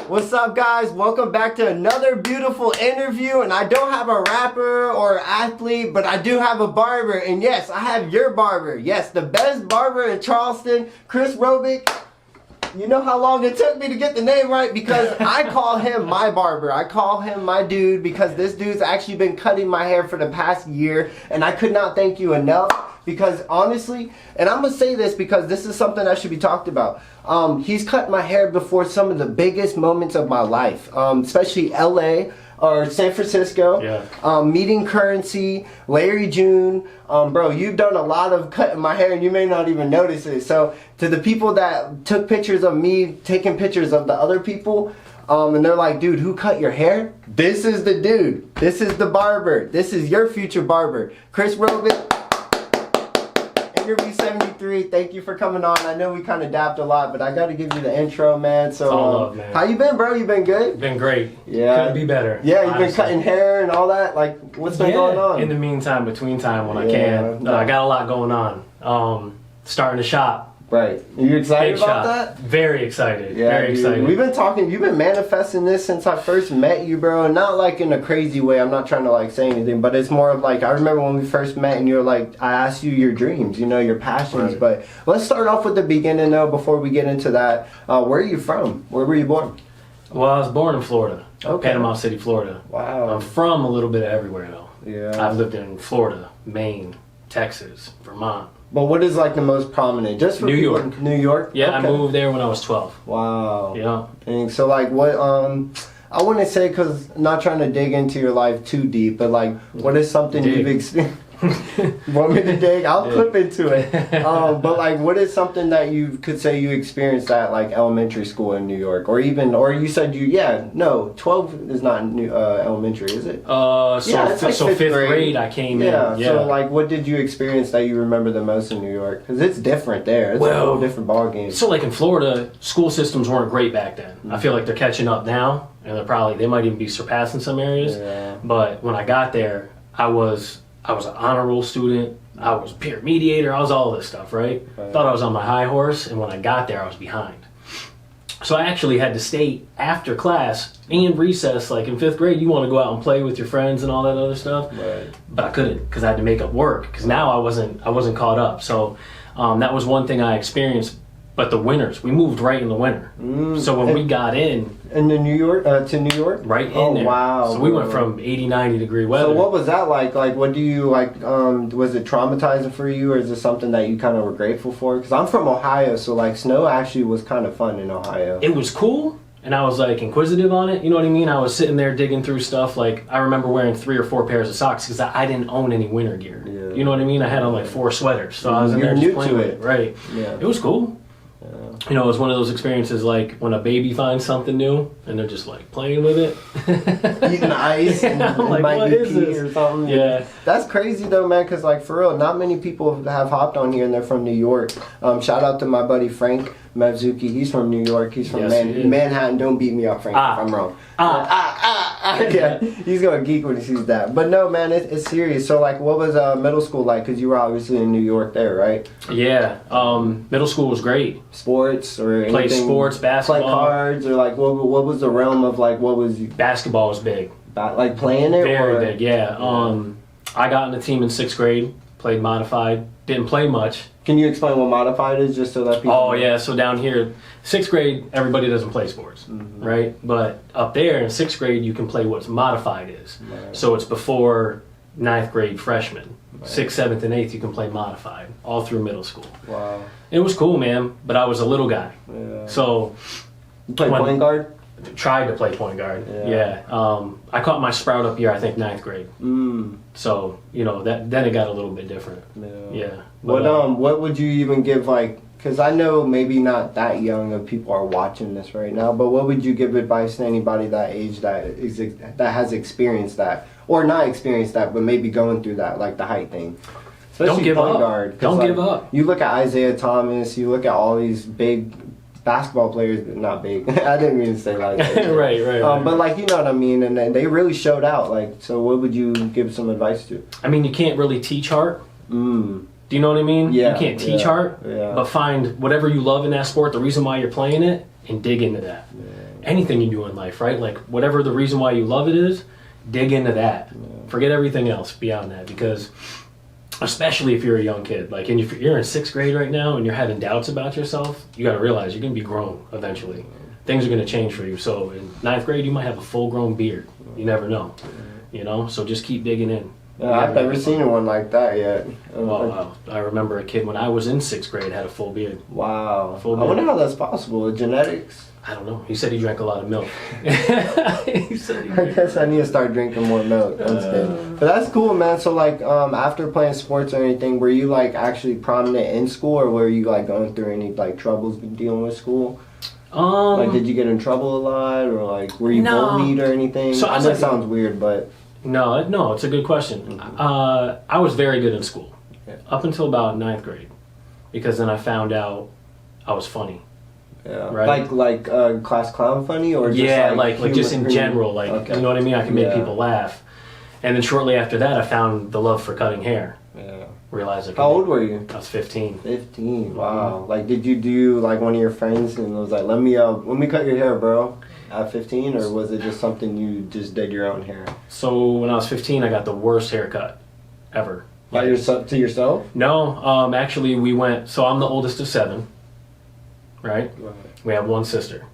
What's up, guys? Welcome back to another beautiful interview. And I don't have a rapper or athlete, but I do have a barber. And yes, I have your barber. Yes, the best barber in Charleston, Kris Robyck. You know how long it took me to get the name right? Because I call him my barber. I call him my dude because this dude's actually been cutting my hair for the past year. And I could not thank you enough. Because honestly, and I'm going to say this because this is something that should be talked about. He's cut my hair before some of the biggest moments of my life. Especially LA or San Francisco. Yeah. Meeting Currency, Larry June. Bro, you've done a lot of cutting my hair and you may not even notice it. So to the people that took pictures of me taking pictures of the other people, and they're like, dude, who cut your hair? This is the dude. This is the barber. This is your future barber. Kris Robyck. Interview 73. Thank you for coming on. I know we kind of dapped a lot, but I got to give you the intro, man. So, all love, man. How you been, bro? You been good? Been great. Yeah. Couldn't be better. Yeah, you've honestly. been cutting hair and all that. Like, what's been going on? In the meantime, between time when I can. I got a lot going on. Starting to shop. Right. Are you excited Big about shop. that? Very excited. Yeah, Very dude. excited. We've been talking, you've been manifesting this since I first met you, bro. And not like in a crazy way. I'm not trying to like say anything, but it's more of like, I remember when we first met and you were like, I asked you your dreams, you know, your passions. Right. But let's start off with the beginning though, before we get into that. Where are you from? Where were you born? Well, I was born in Florida. Okay. Panama City, Florida. Wow. I'm from a little bit of everywhere though. Yeah. I've lived in Florida, Maine, Texas, Vermont. But what is like the most prominent? Just for New people- York. New York? Yeah, Okay. I moved there when I was 12. Wow. Yeah. And so like what, I wouldn't say, because not trying to dig into your life too deep, but like what is something you've experienced? Want me to dig? I'll clip into it. But like what is something that you could say you experienced at like elementary school in New York? Or even, or you said you, 12 is not elementary, is it? So it's like fifth grade I came in. Yeah, so like what did you experience that you remember the most in New York? Because it's different there. It's a whole different ball game. So like in Florida, school systems weren't great back then. I feel like they're catching up now, and they might even be surpassing some areas. Yeah. But when I got there, I was an honor roll student. I was peer mediator. I was all this stuff, right? Thought I was on my high horse, and when I got there, I was behind. So I actually had to stay after class and recess. Like in fifth grade, you want to go out and play with your friends and all that other stuff, Right. but I couldn't because I had to make up work. Because now I wasn't caught up. So that was one thing I experienced. But the winters, we moved right in the winter. So when we got in to New York? right in Oh, there. wow. So we went from 80, 90 degree weather. So what was that like? Like, what do you like? Was it traumatizing for you, or is it something that you kind of were grateful for? Because I'm from Ohio, so like snow actually was kind of fun in Ohio. It was cool, and I was like inquisitive on it. You know what I mean? I was sitting there digging through stuff. Like I remember wearing 3 or 4 pairs of socks because I didn't own any winter gear. Yeah. You know what I mean? I had on like 4 sweaters, so I was in You're there just new playing to with it. it. Right? Yeah. It was cool. You know, it was one of those experiences like when a baby finds something new and they're just like playing with it. Eating ice and I'm like, might what be is pee this? or something. Yeah. That's crazy though, man, because like for real, not many people have hopped on here and they're from New York. Shout out to my buddy Frank Mavzuki. He's from New York. He's from Yes, he is. Manhattan. Don't beat me up, Frank, if I'm wrong. Yeah, he's gonna geek when he sees that. But no, man, it's serious. So like, what was middle school like? Because you were obviously in New York there, right? Yeah. Middle school was great. Sports or Played anything? sports, basketball. Play cards or like what was the realm of like what was you Basketball was big. like playing it? Very or? big, yeah. I got in the team in 6th grade, played modified, didn't play much. Can you explain what modified is, just so that people? Oh yeah, so down here, 6th grade, everybody doesn't play sports, right? But up there in 6th grade, you can play what's modified is. Right. So it's before 9th grade freshman. 6th, 7th, and 8th, you can play modified, all through middle school. Wow. It was cool, man, but I was a little guy. Yeah. So You play when- point guard? tried to play point guard. Yeah. I caught my sprout up year, I think 9th grade. So, you know, then it got a little bit different. Yeah. But, What would you even give like? Because I know maybe not that young of people are watching this right now, but what would you give advice to anybody that age that has experienced that, or not experienced that, but maybe going through that, like the height thing? Especially Don't give point up. guard. 'Cause, Don't like, give up. You look at Isaiah Thomas. You look at all these big basketball players, not big. I didn't mean to say like that. right. But like, you know what I mean, and then they really showed out. Like, so what would you give some advice to? I mean, you can't really teach art. Do you know what I mean? Yeah, You can't teach art, yeah. but find whatever you love in that sport, the reason why you're playing it, and dig into that. Anything you do in life, right? Like whatever the reason why you love it is, dig into that. Forget everything else beyond that, because especially if you're a young kid, like, and if you're in 6th grade right now and you're having doubts about yourself, you got to realize you're going to be grown eventually. Things are going to change for you. So in 9th grade, you might have a full-grown beard. You never know, you know? So just keep digging in. I've never seen one like that yet. Wow. I remember a kid when I was in 6th grade had a full beard. Wow. Full beard. I wonder how that's possible. Genetics? I don't know. He said he drank a lot of milk. I guess I need to start drinking more milk. That's good. But that's cool, man. So like, after playing sports or anything, were you like actually prominent in school, or were you like going through any like troubles dealing with school? Like, did you get in trouble a lot, or like were you bullied or anything? So I know it sounds weird, but no, it's a good question. I was very good in school up until about 9th grade, because then I found out I was funny. Yeah. Right. Like class clown funny, or just like just in general, like you know what I mean. I can make people laugh, and then shortly after that, I found the love for cutting hair. Yeah. Realized I could. How old were you? I was 15. 15. Wow. Like, did you do like one of your friends and was like, let me cut your hair, bro, at 15, or was it just something you just did your own hair? So when I was 15, I got the worst haircut ever. By yourself, to yourself? No. Actually, we went. So I'm the oldest of 7. Right? We have one sister.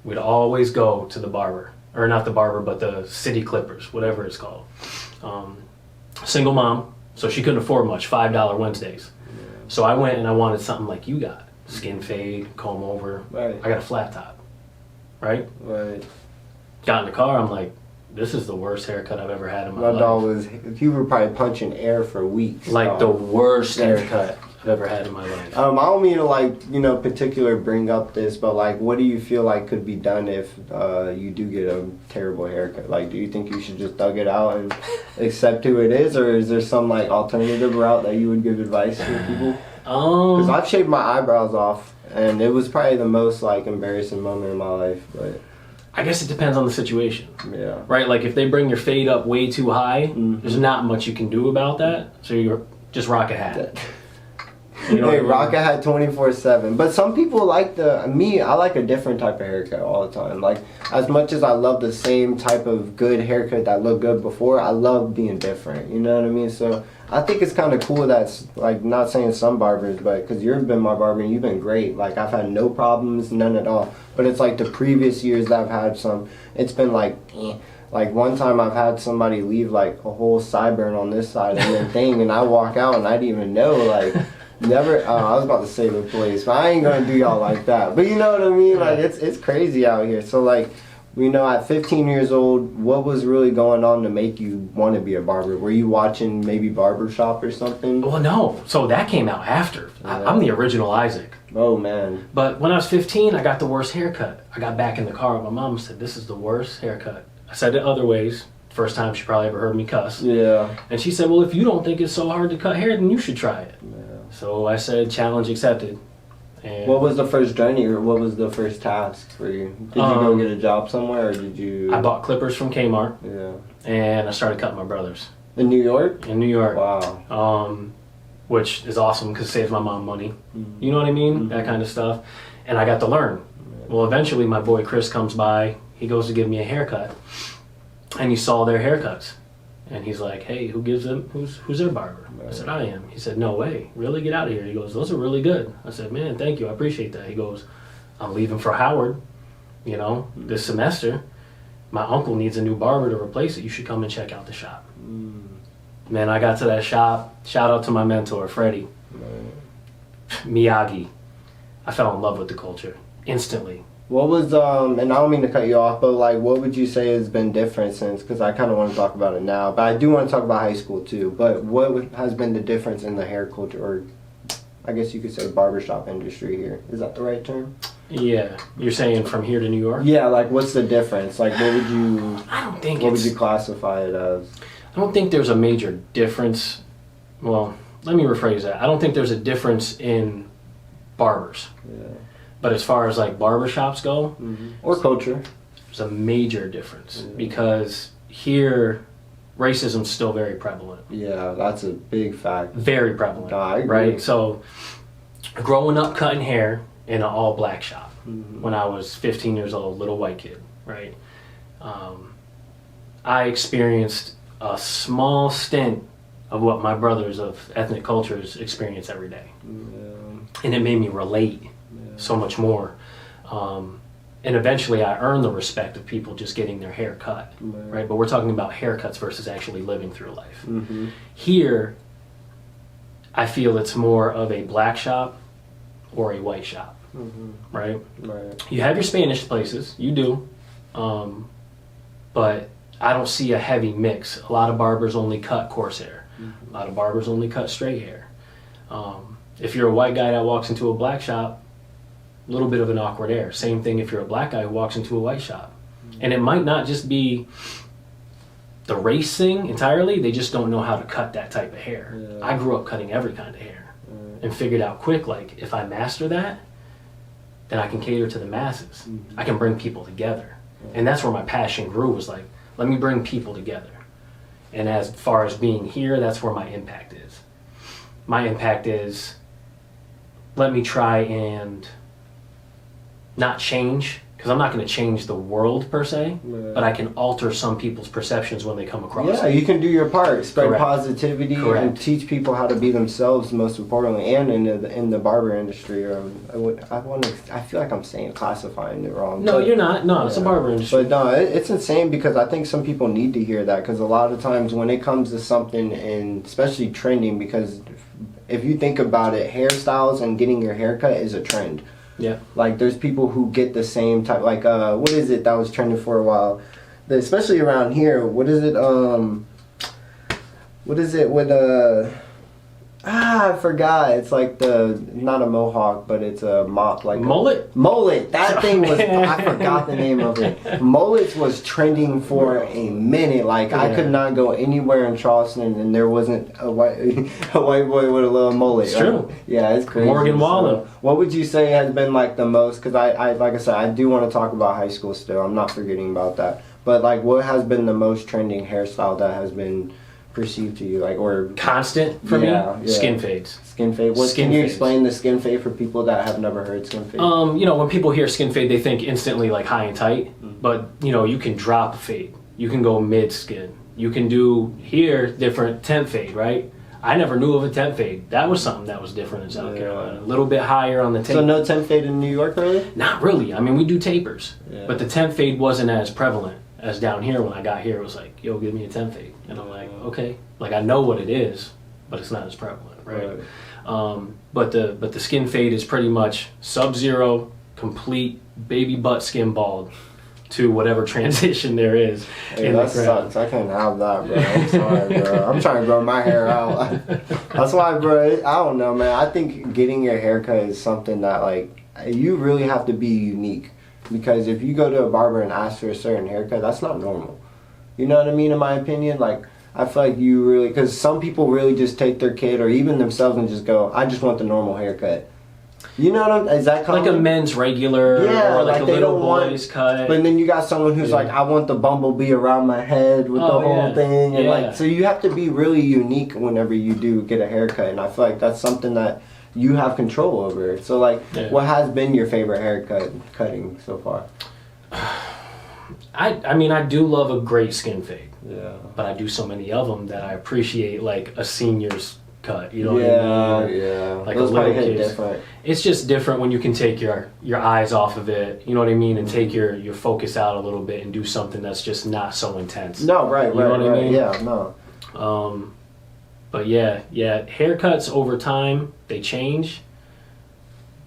We'd always go to the barber, or not the barber, but the city clippers, whatever it's called. Single mom, so she couldn't afford much, $5 Wednesdays. So I went and I wanted something like you got. Skin fade, comb over. Right. I got a flat top. Right? Right. Got in the car, I'm like, this is the worst haircut I've ever had in my life. Dog you were probably punching air for weeks. Like the worst haircut I've ever had in my life. I don't mean to like, particular bring up this, but like, what do you feel like could be done if you do get a terrible haircut? Like, do you think you should just thug it out and accept who it is, or is there some like alternative route that you would give advice to people? Because I've shaved my eyebrows off, and it was probably the most like embarrassing moment in my life. But I guess it depends on the situation. Yeah. Right? Like if they bring your fade up way too high, there's not much you can do about that. So you just rock a hat. You know, hey, rock a hat 24/7. But some people like I like a different type of haircut all the time. Like, as much as I love the same type of good haircut that looked good before, I love being different. You know what I mean? So I think it's kind of cool that's, like, not saying some barbers, but because you've been my barber and you've been great. Like, I've had no problems, none at all. But it's like the previous years that I've had some, it's been like, Like, one time I've had somebody leave, like, a whole sideburn on this side and then thing, and I walk out and I didn't even know, like... Never. I was about to say the police, but I ain't gonna do y'all like that. But you know what I mean? Like, it's crazy out here. So like, at 15 years old, what was really going on to make you want to be a barber? Were you watching maybe Barbershop or something? Well, no. So that came out after. Yeah. I'm the original Isaac. Oh man. But when I was 15, I got the worst haircut. I got back in the car with my mom and said, "This is the worst haircut." I said it other ways. First time she probably ever heard me cuss. Yeah. And she said, "Well, if you don't think it's so hard to cut hair, then you should try it." Yeah. So I said, challenge accepted. And what was the first journey, or what was the first task for you? Did you go get a job somewhere, or did you... I bought clippers from Kmart. Yeah. And I started cutting my brothers. In New York? In New York. Wow. Which is awesome because it saves my mom money. You know what I mean? That kind of stuff. And I got to learn. Well, eventually my boy Chris comes by. He goes to give me a haircut. And he saw their haircuts. And he's like, "Hey, who's their barber?" I said, "I am." He said, "No way. Really? Get out of here." He goes, "Those are really good." I said, "Man, thank you. I appreciate that." He goes, "I'm leaving for Howard, this semester. My uncle needs a new barber to replace it. You should come and check out the shop." Man, I got to that shop. Shout out to my mentor, Freddie. Miyagi. I fell in love with the culture instantly. What was, and I don't mean to cut you off, but like, what would you say has been different since, because I kind of want to talk about it now, but I do want to talk about high school too, but what has been the difference in the hair culture, or I guess you could say barbershop industry here? Is that the right term? Yeah. You're saying from here to New York? Yeah, like what's the difference? Like what would you, what would you classify it as? I don't think there's a major difference. Well, let me rephrase that. I don't think there's a difference in barbers. Yeah. But as far as like barbershops go, or culture, there's a major difference because here racism's still very prevalent. Yeah, that's a big fact. Very prevalent. I agree. Right? So growing up cutting hair in an all black shop, when I was 15 years old, little white kid, right? I experienced a small stint of what my brothers of ethnic cultures experience every day. And it made me relate so much more. And eventually I earned the respect of people just getting their hair cut, right? But we're talking about haircuts versus actually living through life. Here, I feel it's more of a black shop or a white shop, right? You have your Spanish places, you do, but I don't see a heavy mix. A lot of barbers only cut coarse hair. A lot of barbers only cut straight hair. If you're a white guy that walks into a black shop, a little bit of an awkward air. Same thing if you're a black guy who walks into a white shop. And it might not just be the race thing entirely, they just don't know how to cut that type of hair. I grew up cutting every kind of hair and figured out quick, like, if I master that, then I can cater to the masses. I can bring people together. And that's where my passion grew, was like, let me bring people together. And as far as being here, that's where my impact is. My impact is, let me try and not change, because I'm not going to change the world per se, but I can alter some people's perceptions when they come across Yeah, it. you can do your part, spread Correct. positivity, Correct. and teach people how to be themselves, most importantly, and in the barber industry. I feel like I'm saying classifying it wrong. No, you're not. No, it's a barber industry. But no, it's insane, because I think some people need to hear that, because a lot of times when it comes to something, and especially trending, because if you think about it, hairstyles and getting your haircut is a trend. Yeah. Like, there's people who get the same type, like, what is it that was trending for a while? Especially around here, what is it with, I forgot. It's like not a mohawk, but it's a mop, like Mullet? Mullet. That thing was, I forgot the name of it. Mullets was trending for a minute. Like, I could not go anywhere in Charleston and there wasn't a white boy with a little mullet. It's true. Yeah, it's crazy. Morgan Wallen. So, what would you say has been like the most, because I like I said, I do want to talk about high school still. I'm not forgetting about that. But like, what has been the most trending hairstyle that has been perceived to you, like, or Constant for me? Skin fades. Skin fade. Can you explain the skin fade for people that have never heard skin fade? You know, when people hear skin fade, they think instantly like high and tight, but you know, you can drop a fade. You can go mid skin. You can do here different temp fade, right? I never knew of a temp fade. That was something that was different in South Carolina. A little bit higher on the tape. So no temp fade in New York, really? Not really. I mean, we do tapers, but the temp fade wasn't as prevalent as down here. When I got here, it was like, yo, give me a temp fade. And I'm like, okay. Like, I know what it is, but it's not as prevalent, right? But the skin fade is pretty much sub-zero, complete baby butt skin bald to whatever transition there is. Hey, that sucks. I can't have that, bro. I'm sorry, bro. I'm trying to grow my hair out. That's why, bro, I don't know, man. I think getting your haircut is something that, like, you really have to be unique. Because if you go to a barber and ask for a certain haircut, that's not normal. You know what I mean, in my opinion? Like, I feel like you really, because some people really just take their kid or even themselves and just go, I just want the normal haircut. You know what I'm, is that common? Like a men's regular, or like a little boy's cut. But then you got someone who's like, I want the bumblebee around my head with the whole thing. And like, so you have to be really unique whenever you do get a haircut. And I feel like that's something that you have control over. So like, what has been your favorite haircut cutting so far? I mean, I do love a great skin fade. Yeah. But I do so many of them that I appreciate, like a senior's cut. You know what I mean? Yeah. Like those a little probably hit kid's. different. It's just different when you can take your eyes off of it. You know what I mean? And take your focus out a little bit and do something that's just not so intense. No, right. You know what I mean? Yeah, no. But yeah, haircuts over time, they change.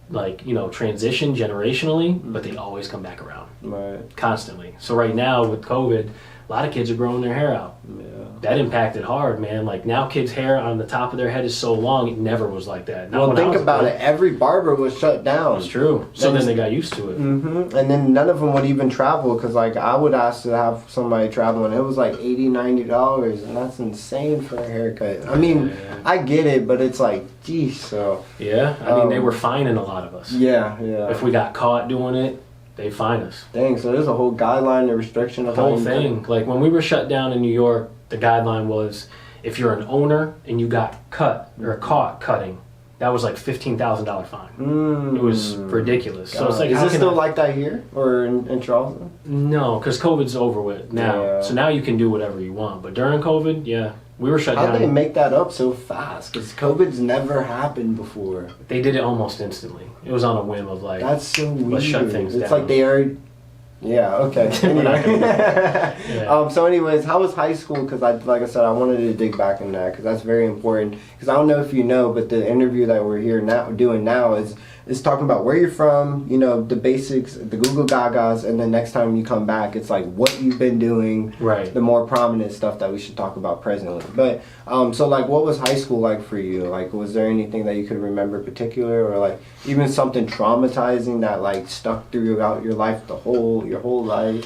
Like, you know, transition generationally, but they always come back around. Right. Constantly. So right now with COVID, a lot of kids are growing their hair out. Yeah. That impacted hard, man. Like, now kids' hair on the top of their head is so long, it never was like that. Now, Well, think about it. Every barber was shut down. It's true. So then they got used to it. Mm-hmm. And then none of them would even travel, because like I would ask to have somebody travel and it was like $80, $90, and that's insane for a haircut. I mean, I get it, but it's like, geez, so. Yeah, I mean, they were fining a lot of us. Yeah. If we got caught doing it, they fine us. Dang, so there's a whole guideline and restriction of the whole thing. Like, when we were shut down in New York, the guideline was if you're an owner and you got cut or caught cutting, that was like $15,000 fine. It was ridiculous. God. So it's like, is how it can still I- like that here or in Charleston? No, because COVID's over with now. Yeah. So now you can do whatever you want. But during COVID, yeah, we were shut How down. they make that up so fast? Because COVID's never happened before. They did it almost instantly. It was on a whim of like, That's so weird. let's shut things it's down. like they already. Yeah. Okay. We're not Anyway. Yeah. So, anyways, how was high school? Because like I said, I wanted to dig back in that because that's very important. Because I don't know if you know, but the interview that we're here now doing now is talking about where you're from. You know, the basics, the Google Gagas, and then next time you come back, it's like what you've been doing. Right. The more prominent stuff that we should talk about presently. But so like, what was high school like for you? Like, was there anything that you could remember particular, or like even something traumatizing that like stuck throughout your life, your whole life?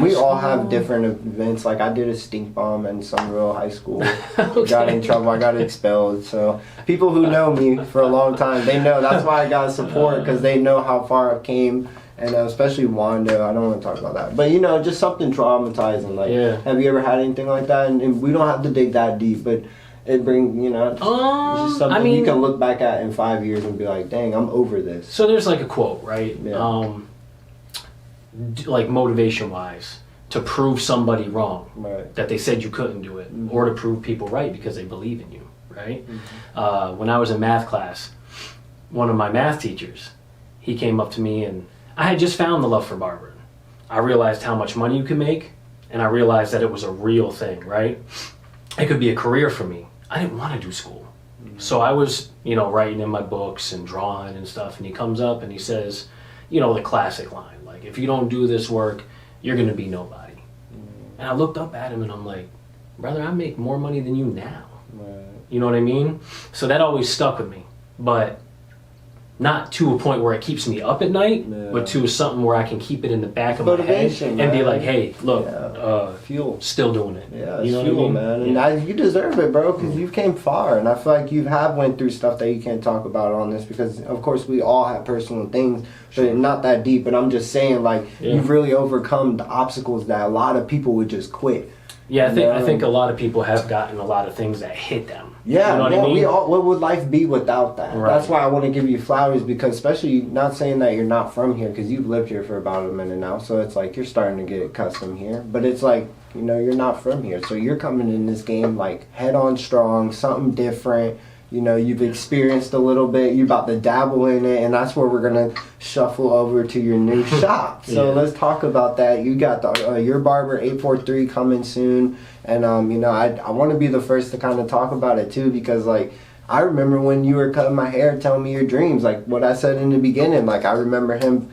We all have different events. Like I did a stink bomb in Summerville High School. Okay. Got in trouble. I got expelled. So people who know me for a long time, they know that's why I got support because they know how far I came. And especially Wanda, I don't want to talk about that. But you know, just something traumatizing. Like, Yeah. have you ever had anything like that? And we don't have to dig that deep, but it brings, you know, it's just something I mean, you can look back at in 5 years and be like, dang, I'm over this. so there's like a quote, right? Yeah. Like motivation wise, to prove somebody wrong, Right. that they said you couldn't do it, or to prove people right because they believe in you, right? When I was in math class, one of my math teachers, he came up to me, and I had just found the love for barbering. I realized how much money you could make, and I realized that it was a real thing, right? It could be a career for me. I didn't want to do school. So I was, you know, writing in my books and drawing and stuff, and he comes up and he says, you know, the classic line, like, if you don't do this work, you're going to be nobody. And I looked up at him and I'm like, brother, I make more money than you now. Right. You know what I mean? So that always stuck with me. But not to a point where it keeps me up at night, Yeah. but to something where I can keep it in the back of my head Motivation, and be man. like, hey, look, Fuel. still doing it. Yeah, you it's know fuel, what I mean? man. And Yeah. you deserve it, bro, because you came far. And I feel like you have went through stuff that you can't talk about on this because, of course, we all have personal things, but not that deep. And I'm just saying, like, Yeah. you've really overcome the obstacles that a lot of people would just quit. Yeah, I Yeah. think a lot of people have gotten a lot of things that hit them. Yeah, you know what well, I mean? what would life be without that? Right. That's why I want to give you flowers because, especially not saying that you're not from here because you've lived here for about a minute now, so it's like you're starting to get accustomed here. But it's like, you know, you're not from here, so you're coming in this game like head on strong, something different. You know, you've experienced a little bit, you're about to dabble in it, and that's where we're going to shuffle over to your new shop. So Yeah. let's talk about that. You got the YourBarber843 coming soon, and, you know, I want to be the first to kind of talk about it, too, because, like, I remember when you were cutting my hair, telling me your dreams, like what I said in the beginning. Like, I remember him,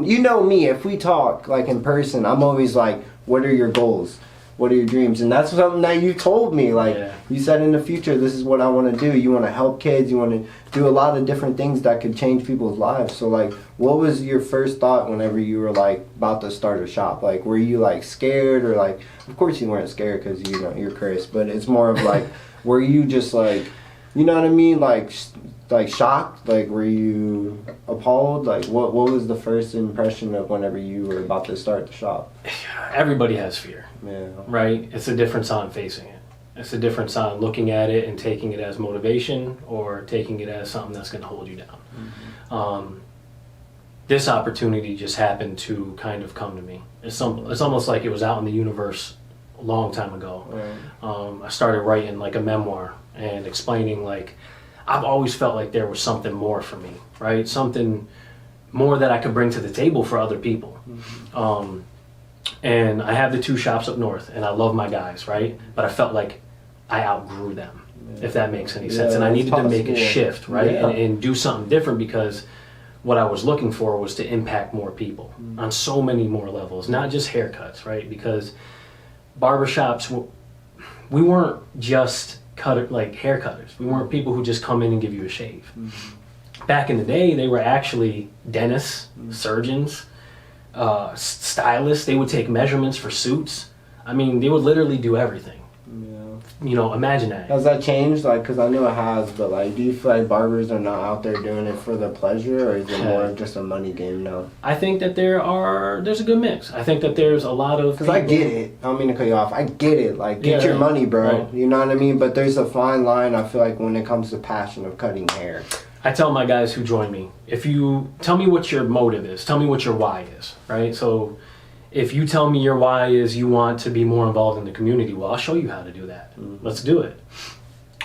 you know me, if we talk, like, in person, I'm always like, what are your goals? What are your dreams? And that's something that you told me. Like, Yeah. you said in the future, this is what I want to do. You want to help kids. You want to do a lot of different things that could change people's lives. So, like, what was your first thought whenever you were, like, about to start a shop? Like, were you, like, scared? Or, like, of course you weren't scared because, you know, you're Kris. But it's more of, like, were you just, like, you know what I mean? Like shocked? Like, were you appalled? Like, what was the first impression of whenever you were about to start the shop? Everybody has fear. Yeah. Right? It's a difference on facing it. It's a difference on looking at it and taking it as motivation or taking it as something that's going to hold you down. This opportunity just happened to kind of come to me. It's almost like it was out in the universe a long time ago. Right. I started writing like a memoir and explaining like I've always felt like there was something more for me, right? Something more that I could bring to the table for other people. And I have the 2 shops up north, and I love my guys, right? But I felt like I outgrew them, if that makes any sense. And I needed to make a shift, right? Yeah. And do something different because what I was looking for was to impact more people on so many more levels, not just haircuts, right? Because barbershops, we weren't just hair cutters. We weren't people who just come in and give you a shave. Back in the day, they were actually dentists, surgeons, stylists. They would take measurements for suits. I mean, they would literally do everything. Yeah. You know, imagine that. Has that changed? Like, because I know it has, but like, do you feel like barbers are not out there doing it for the pleasure, or is it more of just a money game now? I think that there's a good mix. I think that there's a lot of Because I get it. I don't mean to cut you off. I get it. Like, get Yeah, your money, bro. right. You know what I mean? But there's a fine line, I feel like, when it comes to passion of cutting hair. I tell my guys who join me, if you tell me what your motive is, tell me what your why is, right? So if you tell me your why is you want to be more involved in the community, well, I'll show you how to do that. Mm-hmm. Let's do it.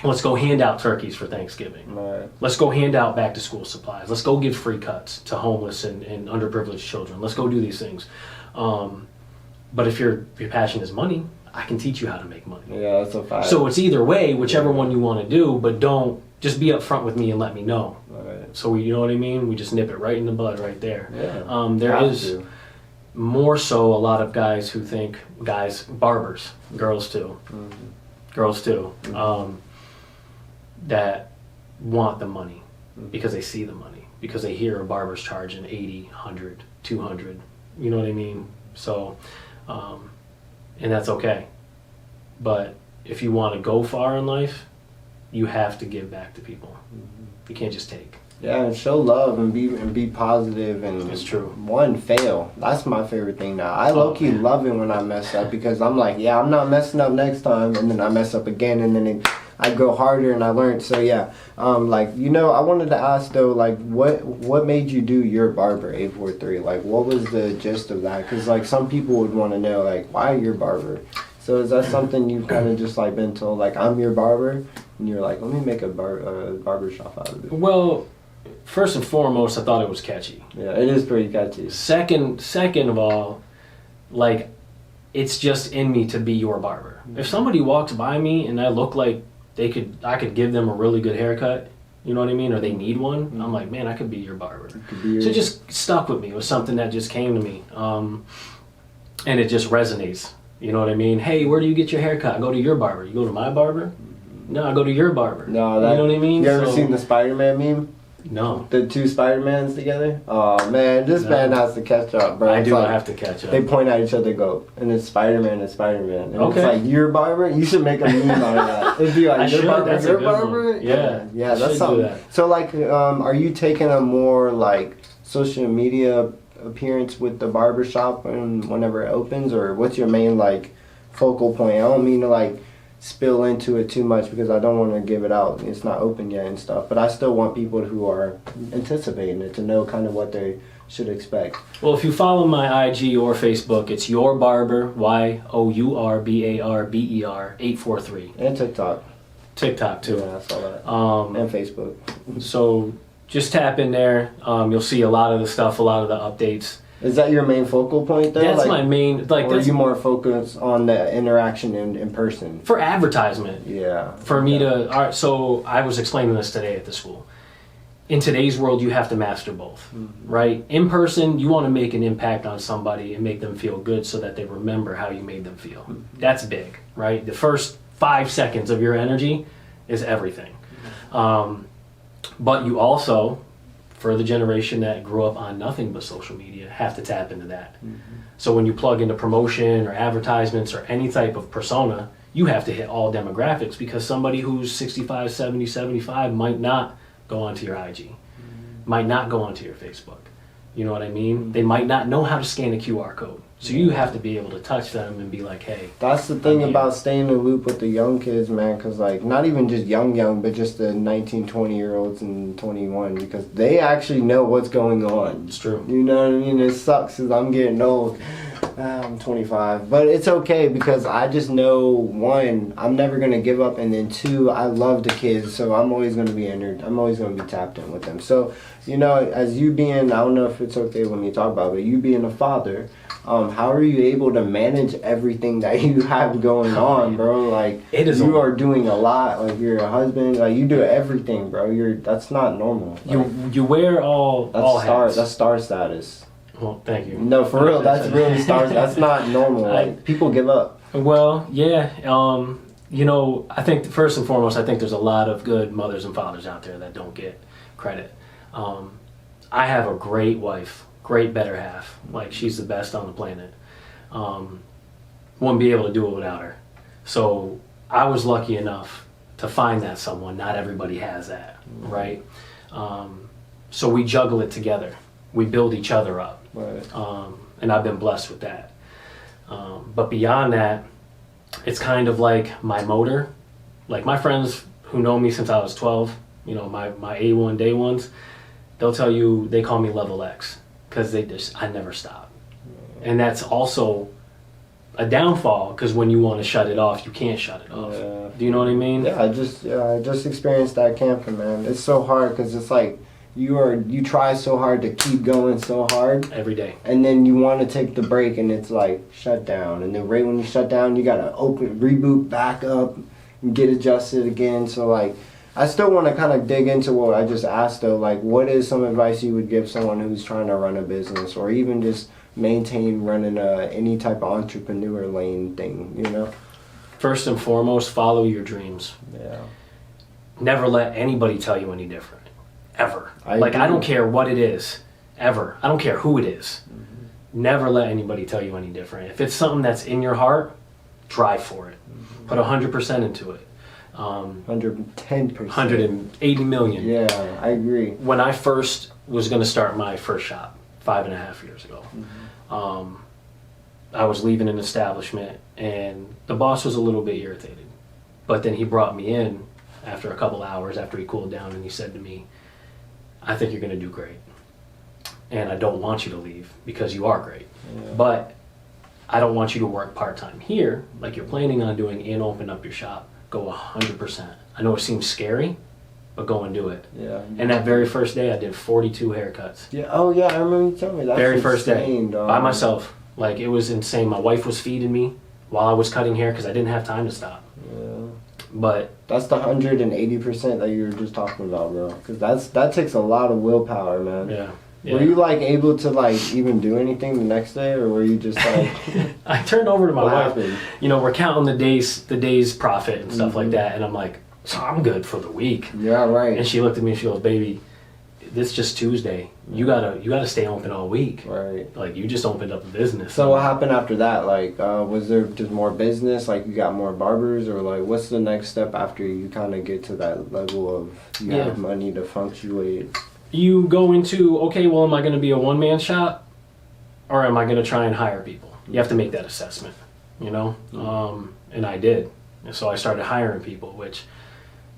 Let's go hand out turkeys for Thanksgiving. Right. Let's go hand out back to school supplies. Let's go give free cuts to homeless and underprivileged children. Let's go do these things. But if your passion is money, I can teach you how to make money. Yeah, that's a fact. So it's either way, whichever one you want to do, but don't just be upfront with me and let me know. Right. So you know what I mean? We just nip it right in the bud right there. Yeah. There Have is to. more so a lot of guys who think, barbers, girls too, that want the money because they see the money, because they hear a barber's charging 80, 100, 200, you know what I mean? So, and that's okay. But if you want to go far in life, you have to give back to people. You can't just take. Yeah, and show love and be positive and It's true. Fail. That's my favorite thing now. I low-key love it when I mess up because I'm like, yeah, I'm not messing up next time, and then I mess up again, and then I go harder and I learn. So yeah, like, you know, I wanted to ask though, like, what made you do YourBarber843? Like, what was the gist of that? Because like some people would want to know, like, why YourBarber? So is that something you've kind of just like been told, like, I'm your barber, and you're like, let me make a barber shop out of it? Well, first and foremost, I thought it was catchy. Yeah, it is pretty catchy. Second of all, like, it's just in me to be your barber. If somebody walks by me and I look like I could give them a really good haircut, you know what I mean, or they need one, I'm like, man, I could be your barber. So it just stuck with me. It was something that just came to me, and it just resonates. You know what I mean? Hey, where do you get your haircut? I go to your barber. You go to my barber? No, I go to your barber. No, you know what I mean? You ever seen the Spider-Man meme? No. The two Spider-Mans together? Oh man, this man has to catch up, bro. I have to catch up. They point at each other, go, and it's Spider-Man and Spider-Man. And okay. It's like, your barber? You should make a meme out of that. It'd be like, your barber, that's your barber? Yeah. Yeah, that's something. That. So like, are you taking a more like social media appearance with the barber shop and whenever it opens, or what's your main like focal point? I don't mean to like spill into it too much because I don't want to give it out. It's not open yet and stuff, but I still want people who are anticipating it to know kind of what they should expect. Well, if you follow my IG or Facebook, it's YourBarber, YourBarber843 And TikTok. TikTok too. Yeah, I saw that. And Facebook. So just tap in there. You'll see a lot of the stuff, a lot of the updates. Is that your main focal point though? That's like, my main, like, or are you more focused on the interaction in person? For advertisement. Yeah. For me to, all right, so I was explaining this today at the school. In today's world, you have to master both, right? In person, you want to make an impact on somebody and make them feel good so that they remember how you made them feel. That's big, right? The first 5 seconds of your energy is everything. But you also, for the generation that grew up on nothing but social media, have to tap into that. So when you plug into promotion or advertisements or any type of persona, you have to hit all demographics, because somebody who's 65, 70, 75 might not go onto your IG, might not go onto your Facebook. You know what I mean? They might not know how to scan a QR code. So you have to be able to touch them and be like, hey. That's the thing about staying in the loop with the young kids, man, because like not even just young, but just the 19, 20-year-olds and 21, because they actually know what's going on. It's true. You know what I mean? It sucks because I'm getting old. I'm 25, but it's okay because I just know, one, I'm never going to give up, and then two, I love the kids, so I'm always going to be I'm always going to be tapped in with them. So, you know, as you being, I don't know if it's okay when you talk about it, but you being a father, how are you able to manage everything that you have going on, bro? Like, you are doing a lot. Like, you're a husband. Like, you do everything, bro. That's not normal. Like, you wear all hats. That's star status. Well, thank you. No, for real. That's really star. That's not normal. Like, people give up. Well, yeah. You know, I think first and foremost, I think there's a lot of good mothers and fathers out there that don't get credit. I have a great wife. Great better half. Like, she's the best on the planet. Wouldn't be able to do it without her. So I was lucky enough to find that someone. Not everybody has that, right? So we juggle it together. We build each other up. Right. And I've been blessed with that. But beyond that, it's kind of like my motor. Like my friends who know me since I was 12, you know, my A1 day ones, they'll tell you they call me level X because I never stop. And that's also a downfall because when you want to shut it off, you can't shut it off. Yeah. Do you know what I mean? Yeah, I just experienced that camping, man. It's so hard because it's like you try so hard to keep going so hard Every day. and then you want to take the break and it's like shut down, and then right when you shut down you gotta reboot back up and get adjusted again. So like I still want to kind of dig into what I just asked though, like what is some advice you would give someone who's trying to run a business or even just maintain running any type of entrepreneur lane thing, you know? First and foremost, follow your dreams. Yeah. Never let anybody tell you any different. Ever. I agree. don't care what it is. Ever. I don't care who it is. Never let anybody tell you any different. If it's something that's in your heart, drive for it. Put 100% into it. 110%. 180 million. Yeah, I agree. When I first was going to start my first shop 5.5 years ago, I was leaving an establishment and the boss was a little bit irritated. But then he brought me in after a couple hours after he cooled down and he said to me, I think you're going to do great. And I don't want you to leave because you are great. Yeah. But I don't want you to work part-time here like you're planning on doing and open up your shop. Go 100%. I know it seems scary, but go and do it. Yeah. And that very first day I did 42 haircuts. Yeah. Oh yeah, I remember you telling me that. Very first day, dog. by myself. Like it was insane. My wife was feeding me while I was cutting hair because I didn't have time to stop. Yeah. But that's the 180% that you were just talking about, bro. Because that takes a lot of willpower, man. yeah. Yeah. Were you like able to like even do anything the next day, or were you just like? I turned over to my wife. laughing? You know, we're counting the day's profit and stuff like that, and I'm like, so I'm good for the week. Yeah, right. And she looked at me and she goes, "Baby, this just Tuesday. You gotta stay open all week. Right. Like you just opened up a business." So what happened after that? Like, was there just more business? Like you got more barbers, or like what's the next step after you kind of get to that level of you have money to fluctuate? You go into, okay, well, am I going to be a one-man shop or am I going to try and hire people? You have to make that assessment, you know? And I did. And so I started hiring people, which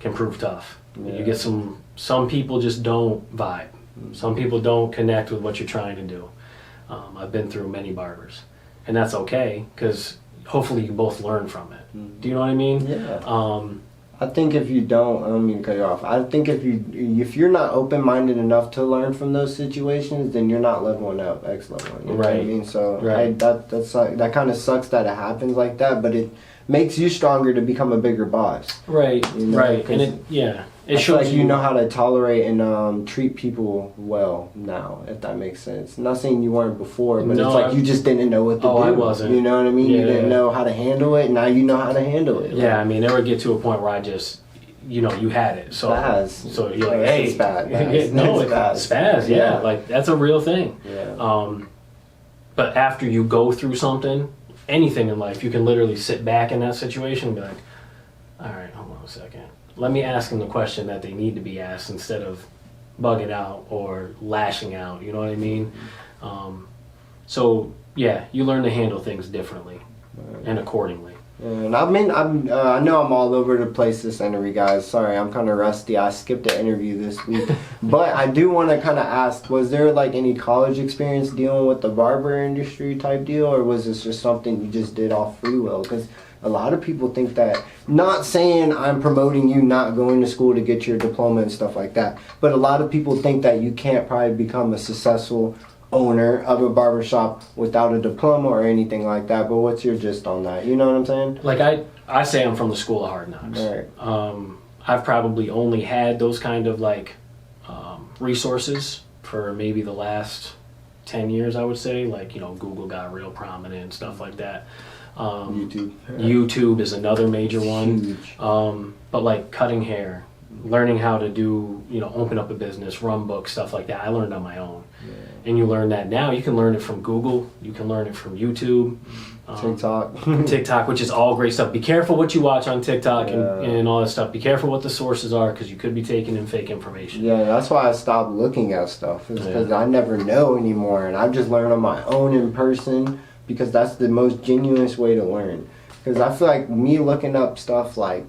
can prove tough. Yeah. You get some people just don't vibe. Some people don't connect with what you're trying to do. I've been through many barbers. And that's okay, because hopefully you both learn from it. Do you know what I mean? Yeah. I think if you don't, I don't mean to cut you off. I think if you're not open-minded enough to learn from those situations, then you're not leveling up, X leveling. You know what I mean? So that kind of sucks that it happens like that, but it makes you stronger to become a bigger boss. Right. You know? Right. And it shows like shows you know how to tolerate and treat people well now, if that makes sense. I'm not saying you weren't before, but it's like you just didn't know what to do. I wasn't. You know what I mean? Yeah. You didn't know how to handle it, and now you know how to handle it. Yeah, I mean, it would get to a point where I just, you know, you had it. So So you're like, hey. It's bad. No, it's spaz, yeah. Like, that's a real thing. Yeah. But after you go through something, anything in life, you can literally sit back in that situation and be like, all right, hold on a second. Let me ask them the question that they need to be asked instead of bugging out or lashing out, you know what I mean? So, yeah, you learn to handle things differently and accordingly. And I mean, I know I'm all over the place this interview, guys. Sorry, I'm kind of rusty. I skipped the interview this week. But I do want to kind of ask, was there like any college experience dealing with the barber industry type deal? Or was this just something you just did off free will? Because a lot of people think that, not saying I'm promoting you not going to school to get your diploma and stuff like that, but a lot of people think that you can't probably become a successful owner of a barbershop without a diploma or anything like that. But what's your gist on that? You know what I'm saying? Like I say I'm from the school of hard knocks. Right. I've probably only had those kind of like resources for maybe the last 10 years, I would say. Like, you know, Google got real prominent and stuff like that. YouTube. YouTube is another major one. Huge. But like cutting hair, learning how to do, open up a business, run books, stuff like that. I learned on my own. Yeah. And you learn that now. You can learn it from Google. You can learn it from YouTube. TikTok, which is all great stuff. Be careful what you watch on TikTok and all that stuff. Be careful what the sources are, because you could be taking in fake information. Yeah, that's why I stopped looking at stuff, because I never know anymore, and I just learn on my own in person, because that's the most genuinest way to learn. Because I feel like me looking up stuff, like,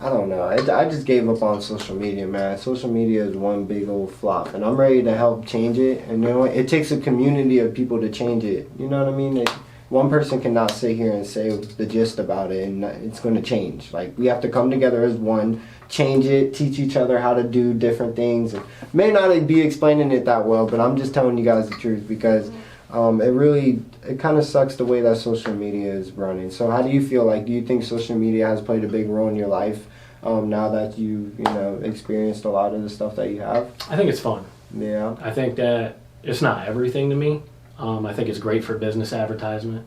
I don't know, I just gave up on social media, man. Social media is one big old flop, and I'm ready to help change it. And it takes a community of people to change it. You know what I mean? One person cannot sit here and say the gist about it and it's going to change. Like, we have to come together as one, change it, teach each other how to do different things. And may not be explaining it that well, but I'm just telling you guys the truth, because it kind of sucks the way that social media is running. So how do you feel? Like, do you think social media has played a big role in your life now that you've experienced a lot of the stuff that you have? I think it's fun. Yeah. I think that it's not everything to me. I think it's great for business advertisement.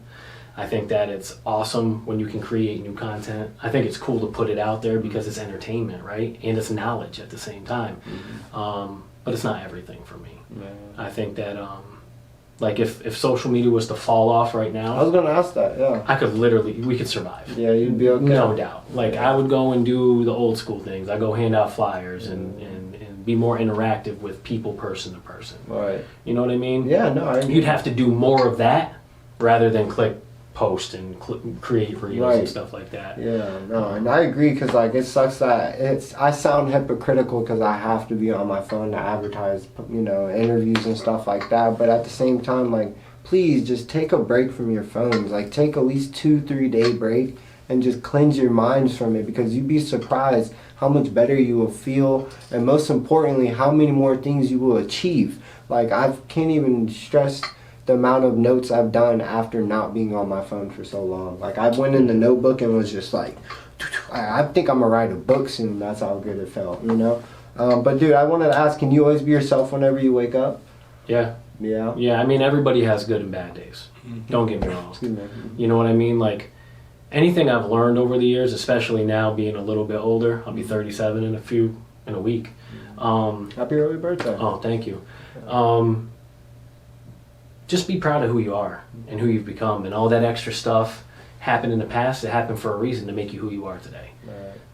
I think that it's awesome when you can create new content. I think it's cool to put it out there because it's entertainment, right? And it's knowledge at the same time. But it's not everything for me. Yeah. I think that like if social media was to fall off right now, I was gonna ask that. Yeah, we could survive. Yeah, you'd be okay. No doubt. Like, I would go and do the old school things. I go hand out flyers and be more interactive with people, person to person. Right. You know what I mean? Yeah, no, I agree. You'd have to do more of that rather than click post and create reels and stuff like that. Yeah, no, and I agree, because like, it sucks that I sound hypocritical because I have to be on my phone to advertise, interviews and stuff like that. But at the same time, like, please just take a break from your phones. Like, take at least 2-3 day break and just cleanse your minds from it, because you'd be surprised how much better you will feel, and most importantly, how many more things you will achieve. Like, I can't even stress the amount of notes I've done after not being on my phone for so long. Like, I went in the notebook and was just like, I think I'm gonna write a book soon. That's how good it felt, But dude, I wanted to ask, can you always be yourself whenever you wake up? Yeah. Yeah. Yeah, I mean, everybody has good and bad days. Don't get me wrong. You know what I mean? Like, anything I've learned over the years, especially now being a little bit older, I'll be 37 in a week. Happy early birthday. Oh, thank you. Just be proud of who you are and who you've become, and all that extra stuff happened in the past. It happened for a reason, to make you who you are today.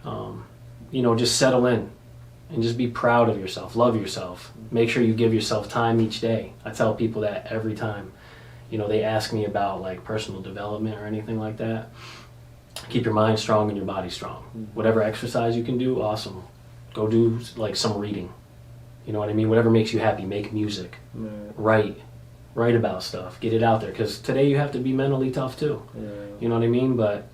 Right. Just settle in and just be proud of yourself. Love yourself. Make sure you give yourself time each day. I tell people that every time, they ask me about like personal development or anything like that. Keep your mind strong and your body strong. Whatever exercise you can do, awesome. Go do like some reading. You know what I mean? Whatever makes you happy. Make music. Right. Write about stuff. Get it out there. Because today you have to be mentally tough too. Yeah. You know what I mean? But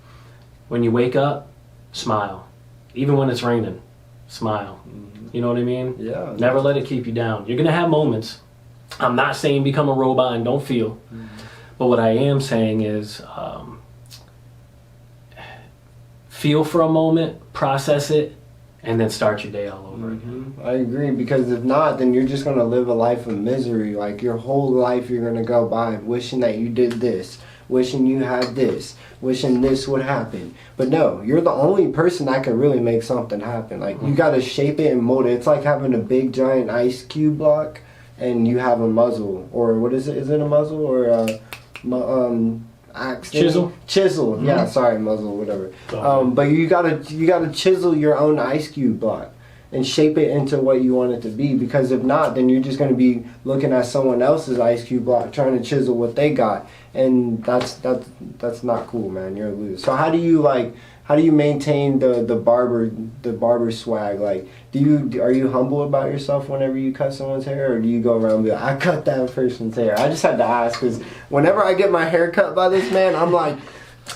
when you wake up, smile. Even when it's raining, smile. You know what I mean? Yeah. Never let it keep you down. You're going to have moments. I'm not saying become a robot and don't feel. But what I am saying is feel for a moment, process it, and then start your day all over again. I agree, because if not, then you're just going to live a life of misery. Like, your whole life you're going to go by wishing that you did this, wishing you had this, wishing this would happen. But no, you're the only person that can really make something happen. Like, you got to shape it and mold it. It's like having a big giant ice cube block and you have a muzzle, or what is it? Is it a muzzle or a axe? Chisel. Yeah, sorry, muzzle, whatever. But you gotta chisel your own ice cube block and shape it into what you want it to be, because if not, then you're just going to be looking at someone else's ice cube block trying to chisel what they got, and that's not cool, man. You're a loser. So how do you maintain the barber swag? Like, are you humble about yourself whenever you cut someone's hair, or do you go around and be like, I cut that person's hair? I just had to ask, because whenever I get my hair cut by this man, I'm like,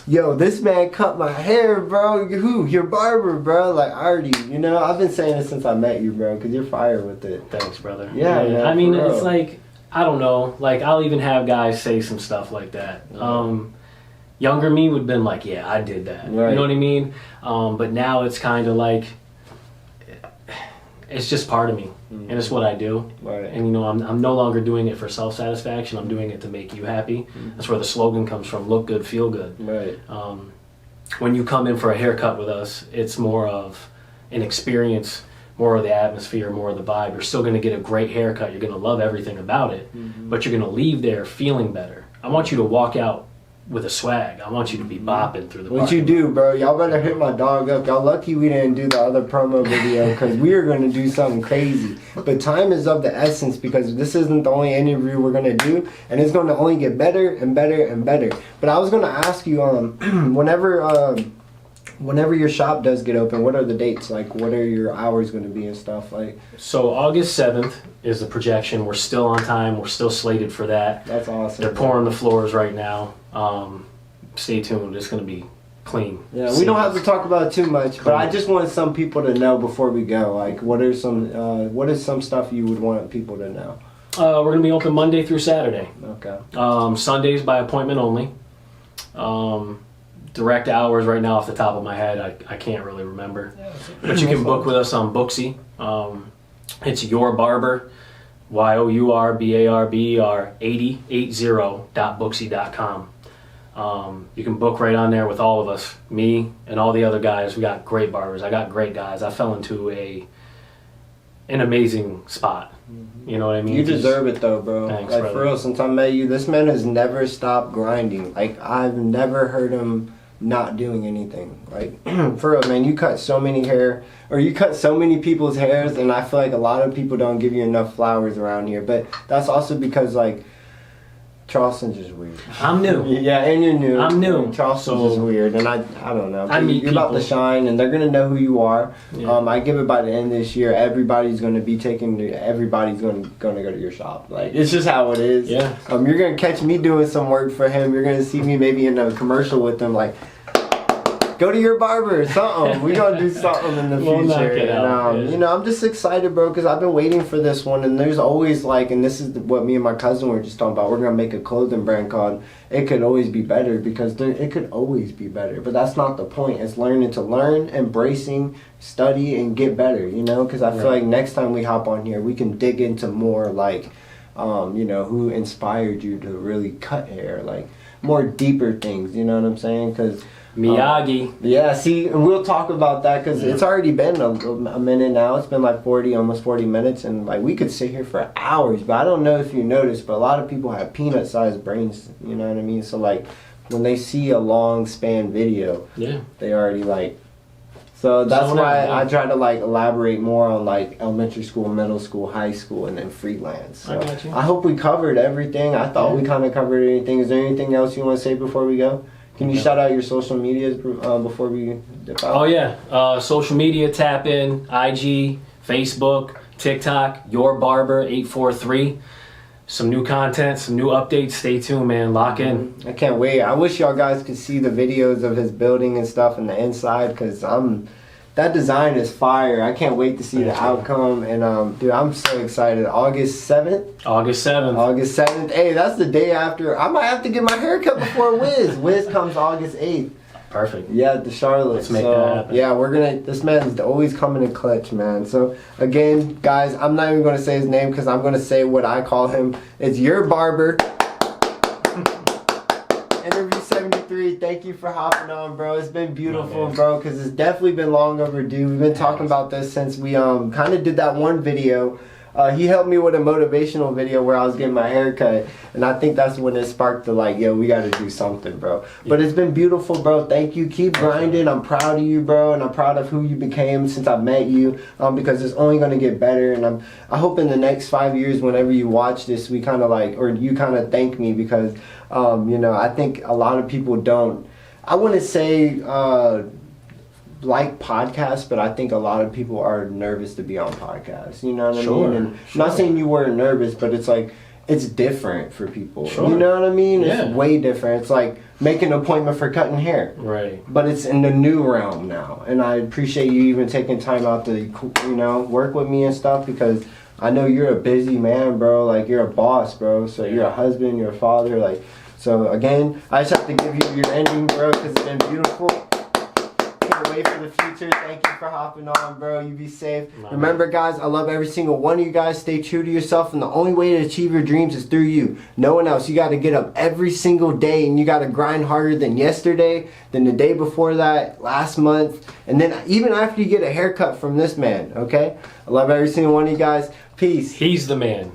yo, this man cut my hair, bro. Who? Your barber, bro. Like, I already, I've been saying it since I met you, bro, because you're fire with it. Thanks, brother. Yeah, man, I mean, it's like, I don't know. Like, I'll even have guys say some stuff like that. Younger me would have been like, yeah, I did that. Right. You know what I mean? But now it's kind of like, it's just part of me. And it's what I do. Right. And, I'm no longer doing it for self-satisfaction. I'm doing it to make you happy. That's where the slogan comes from, look good, feel good. Right. When you come in for a haircut with us, it's more of an experience more of the atmosphere, more of the vibe. You're still going to get a great haircut. You're going to love everything about it, but you're going to leave there feeling better. I want you to walk out with a swag. I want you to be bopping through the What you do, bro? Y'all better hit my dog up. Y'all lucky we didn't do the other promo video because we were going to do something crazy. But time is of the essence because this isn't the only interview we're going to do, and it's going to only get better and better and better. But I was going to ask you, whenever your shop does get open, what are the dates? Like, what are your hours going to be and stuff? Like, so August 7th is the projection. We're still on time. We're still slated for that. That's awesome. They're pouring the floors right now. Stay tuned. It's going to be clean. Yeah, we don't have to talk about it too much, but I just want some people to know before we go. Like, what is some stuff you would want people to know? We're going to be open Monday through Saturday. Okay. Sundays by appointment only. Direct hours right now off the top of my head, I can't really remember. But you can book with us on Booksy. It's YourBarber843, YourBarber843.Booksy.com. You can book right on there with all of us, me and all the other guys. We got great barbers. I got great guys. I fell into an amazing spot. You know what I mean? You deserve it though, bro. Thanks, like, brother. for real, since I met you, this man has never stopped grinding. Like, I've never heard him not doing anything. Like, for real, man, you cut so many people's hairs, and I feel like a lot of people don't give you enough flowers around here. But that's also because, like, Charleston's just weird. I'm new. Yeah, and you're new. I'm new. Charleston's just weird, and I don't know. I meet You're about to shine, and they're gonna know who you are. Yeah. I give it by the end of this year, everybody's gonna go to your shop. Like, it's just how it is. Yeah. You're gonna catch me doing some work for him. You're gonna see me maybe in a commercial with him, like, go to your barber or something. We're gonna do something in the We'll knock future. it out, And, you know, I'm just excited, bro, because I've been waiting for this one. And there's always, like, and this is what me and my cousin were just talking about. We're gonna make a clothing brand called It Could Always Be Better, because it could always be better. But that's not the point. It's learning to learn, embracing, study, and get better. You know, because I feel like next time we hop on here, we can dig into more, like, you know, who inspired you to really cut hair, like more deeper things. You know what I'm saying? Because Miyagi. yeah, see, and we'll talk about that because it's already been a minute now. It's been like almost 40 minutes, and like we could sit here for hours. But I don't know if you noticed, but a lot of people have peanut-sized brains. You know what I mean? So like when they see a long span video, they already like. So that's why I try to like elaborate more on like elementary school, middle school, high school, and then freelance. So I got you. I hope we covered everything. I thought we kind of covered anything. Is there anything else you want to say before we go? Can you shout out your social medias before we dip out? Oh yeah, social media, tap in, IG, Facebook, TikTok, YourBarber843. Some new content, some new updates. Stay tuned, man. Lock in. I can't wait. I wish y'all guys could see the videos of his building and stuff and the inside, because that design is fire. I can't wait to see the outcome. And dude, I'm so excited. August 7th? August 7th. August 7th. Hey, that's the day after. I might have to get my hair cut before Wiz. Wiz comes August 8th. Perfect. Yeah, the Charlotte. Let's make that happen. Yeah, this man's always coming in clutch, man. So again, guys, I'm not even going to say his name because I'm going to say what I call him. It's your barber. Interview 73. Thank you for hopping on, bro. It's been beautiful, bro, because it's definitely been long overdue. We've been talking about this since we kind of did that one video. He helped me with a motivational video where I was getting my hair cut, and I think that's when it sparked the like, yo, we got to do something, bro. But it's been beautiful, bro. Thank you. Keep grinding. I'm proud of you, bro, and I'm proud of who you became since I met you, because it's only going to get better. And I hope in the next 5 years, whenever you watch this, we kind of like, or you kind of thank me, because you know, I think a lot of people don't, I wouldn't say like podcasts, but I think a lot of people are nervous to be on podcasts. You know what I mean? And I'm not saying you weren't nervous, but it's like, it's different for people. You know what I mean? It's way different. It's like making an appointment for cutting hair. Right. But it's in the new realm now. And I appreciate you even taking time out to, you know, work with me and stuff, because I know you're a busy man, bro. Like, you're a boss, bro. So you're a husband, you're a father. Like, so again, I just have to give you your ending, bro, because it's been beautiful. can't wait for the future. Thank you for hopping on, bro. You be safe. Remember, guys, I love every single one of you guys. Stay true to yourself, and the only way to achieve your dreams is through you. No one else. You got to get up every single day, and you got to grind harder than yesterday, than the day before that, last month, and then even after you get a haircut from this man, okay? I love every single one of you guys. Peace. He's the man.